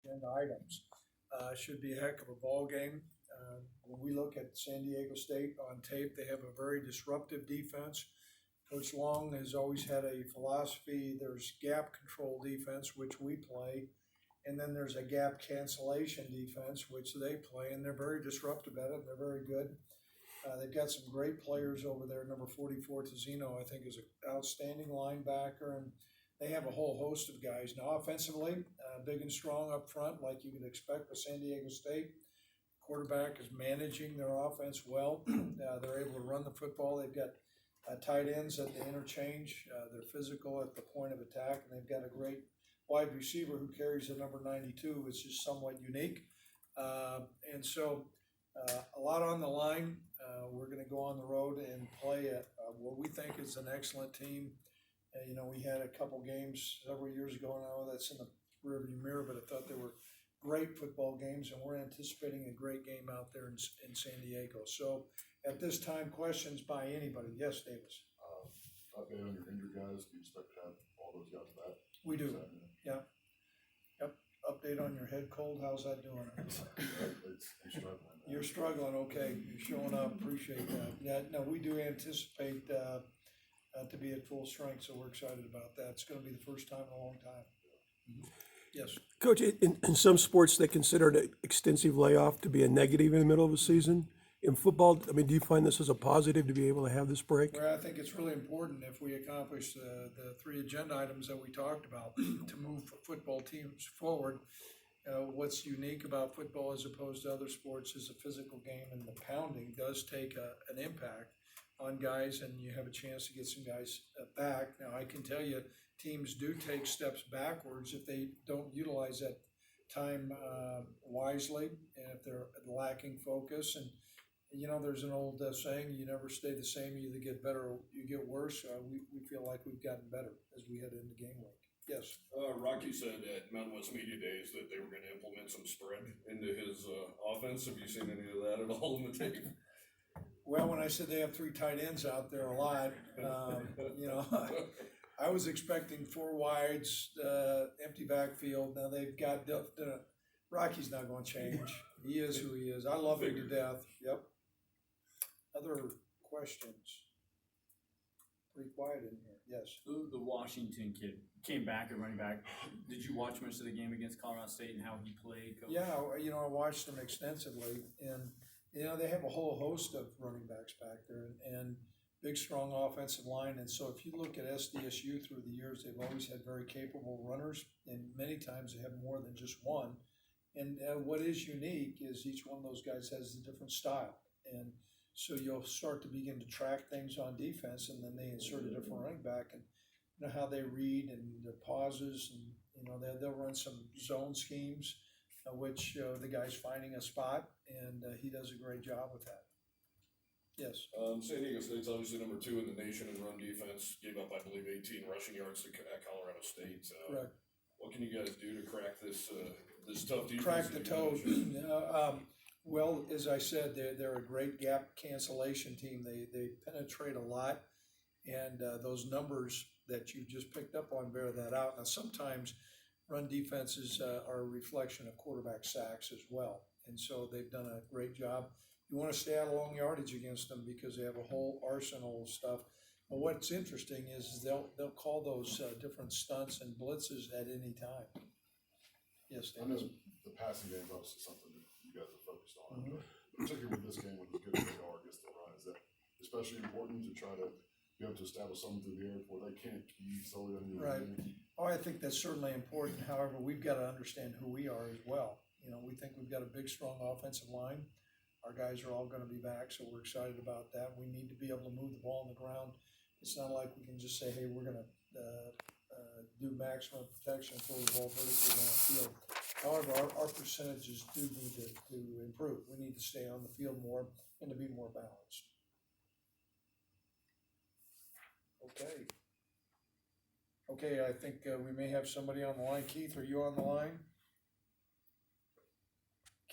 agenda items. Should be a heck of a ball game. When we look at San Diego State on tape, they have a very disruptive defense. Coach Long has always had a philosophy. There's gap control defense, which we play, and then there's a gap cancellation defense, which they play, and they're very disruptive at it. They're very good. They've got some great players over there. Number 44, Tizino, I think, is an outstanding linebacker, and they have a whole host of guys. Now, offensively, big and strong up front, like you would expect with San Diego State. Quarterback is managing their offense well. They're able to run the football. They've got tight ends at the interchange. They're physical at the point of attack, and they've got a great wide receiver who carries the number 92, which is somewhat unique. And so a lot on the line. We're going to go on the road and play at what we think is an excellent team. We had a couple games several years ago, and I know that's in the rearview mirror, but I thought they were great football games, and we're anticipating a great game out there in San Diego. So at this time, questions by anybody? Yes, Davis. Update on your injured guys. Do you expect to have all those guys back? We do. Yeah. Yep. Update on your head cold. How's that doing? It's struggling. You're struggling. Okay. You're showing up. Appreciate that. Yeah. No, we do anticipate to be at full strength, so we're excited about that. It's going to be the first time in a long time. Mm-hmm. Yes. Coach, in some sports, they consider an extensive layoff to be a negative in the middle of a season. In football, I mean, do you find this as a positive to be able to have this break? Well, I think it's really important if we accomplish the three agenda items that we talked about to move football teams forward. What's unique about football as opposed to other sports is a physical game, and the pounding does take an impact on guys, and you have a chance to get some guys back. Now, I can tell you, teams do take steps backwards if they don't utilize that time wisely, and if they're lacking focus. And there's an old saying, you never stay the same, you either get better or you get worse. We feel like we've gotten better as we head into game week. Yes. Rocky said at Mountain West Media Days that they were going to implement some spread into his offense. Have you seen any of that at all in the tape? Well, when I said they have three tight ends out there a lot, I was expecting four wides, empty backfield. Now they've got Rocky's not going to change. He is who he is. I love him to death. Yep. Other questions? Pretty quiet in here. Yes. The Washington kid came back at running back. Did you watch much of the game against Colorado State and how he played, Coach? Yeah, I watched them extensively, and they have a whole host of running backs back there, and big, strong offensive line. And so if you look at SDSU through the years, they've always had very capable runners, and many times they have more than just one. And what is unique is each one of those guys has a different style. And so you'll start to begin to track things on defense, and then they insert a different running back, and how they read and their pauses, and they'll run some zone schemes, which the guy's finding a spot, and he does a great job with that. Yes. San Diego State's obviously number 2 in the nation in run defense. Gave up, I believe, 18 rushing yards at Colorado State. Correct. What can you guys do to crack this tough defense? Crack the toad. Well, as I said, they're a great gap cancellation team. They penetrate a lot, and those numbers that you just picked up on bear that out. Now, sometimes run defenses are a reflection of quarterback sacks as well, and so they've done a great job. You want to stay out of long yardage against them because they have a whole arsenal of stuff. But what's interesting is they'll call those different stunts and blitzes at any time. Yes, I know the passing game is obviously something that you guys are focused on, but particularly with this game, when as good as they are against the run, is that especially important to try to be able to establish something through the air where they can't key solely on your right. Oh, I think that's certainly important. However, we've got to understand who we are as well. We think we've got a big, strong offensive line. Our guys are all going to be back, so we're excited about that. We need to be able to move the ball on the ground. It's not like we can just say, hey, we're going to do maximum protection for the ball vertically down the field. However, our percentages do need to improve. We need to stay on the field more and to be more balanced. Okay, I think we may have somebody on the line. Keith, are you on the line?